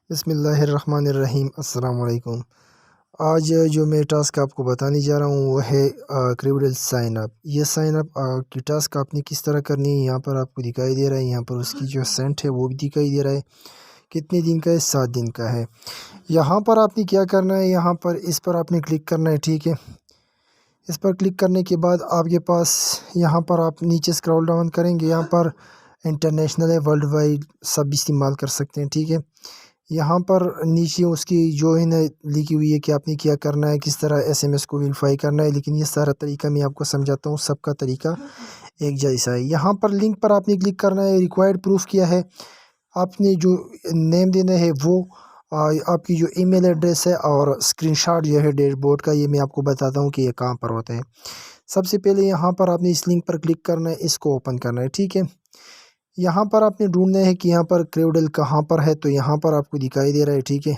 बिस्मिल्लाहिर्रहमानिर्रहीम। अस्सलाम वालेकुम। आज जो मैं टास्क आपको बताने जा रहा हूँ वो है क्रूडल साइन अप। ये साइन अप की टास्क आपने किस तरह करनी है यहाँ पर आपको दिखाई दे रहा है। यहाँ पर उसकी जो सेंट है वो भी दिखाई दे रहा है। कितने दिन का है? 7 दिन का है। यहाँ पर आपने क्या करना है, यहाँ पर इस पर आपने क्लिक करना है। ठीक है, इस पर क्लिक करने के बाद आपके पास यहाँ पर आप नीचे स्क्रॉल डाउन करेंगे। यहाँ पर इंटरनेशनल है, वर्ल्ड वाइड सब इस्तेमाल कर सकते हैं। ठीक है, यहाँ पर नीचे उसकी जो है ना लिखी हुई है कि आपने क्या करना है, किस तरह एसएमएस को वेरीफाई करना है। लेकिन ये सारा तरीका मैं आपको समझाता हूँ, सबका तरीका एक जैसा है। यहाँ पर लिंक पर आपने क्लिक करना है। रिक्वायर्ड प्रूफ क्या है, आपने जो नेम देना है वो आपकी जो ईमेल एड्रेस है और स्क्रीनशॉट जो है डैशबोर्ड का। ये मैं आपको बताता हूँ कि ये कहाँ पर होता है। सबसे पहले यहाँ पर आपने इस लिंक पर क्लिक करना है, इसको ओपन करना है। ठीक है, यहाँ पर आपने ढूंढना है कि यहाँ पर क्रूडल कहाँ पर है, तो यहाँ पर आपको दिखाई दे रहा है। ठीक है,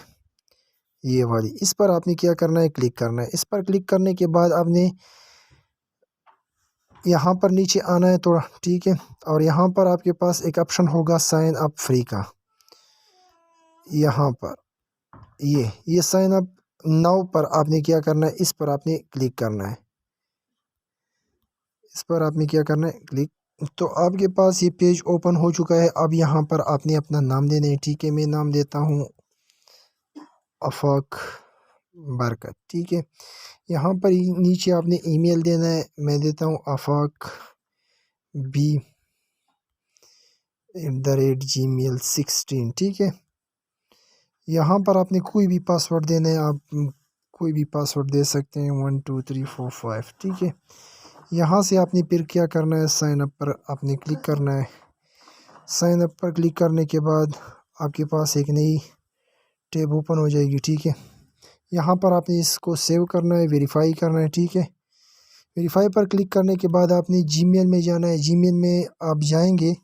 ये वाली, इस पर आपने क्या करना है, क्लिक करना है। इस पर क्लिक करने के बाद आपने यहाँ पर नीचे आना है थोड़ा। ठीक है, और यहाँ पर आपके पास एक ऑप्शन होगा साइन अप फ्री का। यहाँ पर ये साइन अप नाउ पर आपने क्या करना है, इस पर आपने क्लिक करना है। इस पर आपने क्या करना है, क्लिक। तो आपके पास ये पेज ओपन हो चुका है। अब यहाँ पर आपने अपना नाम देना है। ठीक है, मैं नाम देता हूँ आफाक बरकत। ठीक है, यहाँ पर नीचे आपने ईमेल देना है। मैं देता हूँ आफाक b@gmail16। ठीक है, यहाँ पर आपने कोई भी पासवर्ड देना है। आप कोई भी पासवर्ड दे सकते हैं, 1 2 3 4 5। ठीक है, यहाँ से आपने फिर क्या करना है, साइन अप पर आपने क्लिक करना है। साइन अप पर क्लिक करने के बाद आपके पास एक नई टैब ओपन हो जाएगी। ठीक है, यहाँ पर आपने इसको सेव करना है, वेरीफाई करना है। ठीक है, वेरीफाई पर क्लिक करने के बाद आपने जीमेल में जाना है। जीमेल में आप जाएंगे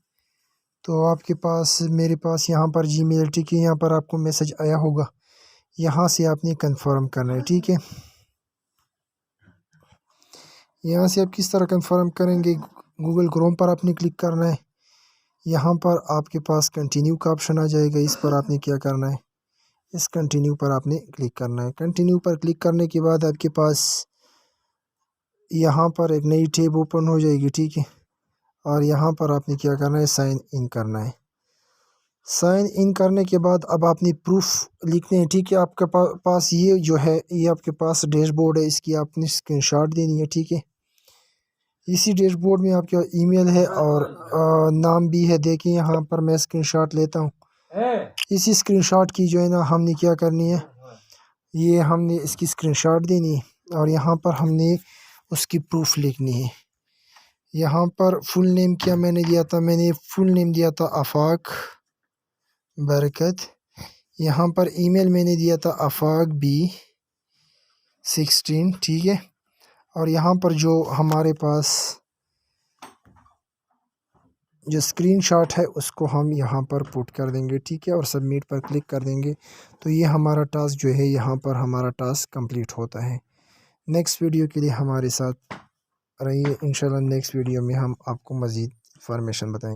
तो आपके पास, मेरे पास यहाँ पर जीमेल, ठीक है, यहाँ पर आपको मैसेज आया होगा। यहाँ से आपने कंफर्म करना है। ठीक है, यहाँ से आप किस तरह कंफर्म करेंगे, गूगल क्रोम पर आपने क्लिक करना है। यहाँ पर आपके पास कंटिन्यू का ऑप्शन आ जाएगा। इस पर आपने क्या करना है, इस कंटिन्यू पर आपने क्लिक करना है। कंटिन्यू पर क्लिक करने के बाद आपके पास यहाँ पर एक नई टैब ओपन हो जाएगी। ठीक है, और यहाँ पर आपने क्या करना है, साइन इन करना है। साइन इन करने के बाद अब आपने प्रूफ लिखने हैं। ठीक है, आपके पास ये जो है, ये आपके पास डैशबोर्ड है, इसकी आपने स्क्रीनशॉट देनी है। ठीक है, इसी डैशबोर्ड में आपका ईमेल है और नाम भी है। देखिए यहाँ पर मैं स्क्रीनशॉट लेता हूँ। इसी स्क्रीनशॉट की जो है ना हमने क्या करनी है, ये हमने इसकी स्क्रीनशॉट देनी है और यहाँ पर हमने उसकी प्रूफ लिखनी है। यहाँ पर फुल नेम क्या मैंने दिया था, मैंने फुल नेम दिया था आफाक बरकत। यहाँ पर ईमेल मैंने दिया था आफाक b16। ठीक है, और यहाँ पर जो हमारे पास जो स्क्रीनशॉट है उसको हम यहाँ पर पुट कर देंगे। ठीक है, और सबमिट पर क्लिक कर देंगे तो ये हमारा टास्क जो है, यहाँ पर हमारा टास्क कंप्लीट होता है। नेक्स्ट वीडियो के लिए हमारे साथ रहिए। इंशाल्लाह नेक्स्ट वीडियो में हम आपको मज़ीद इंफॉर्मेशन बताएंगे।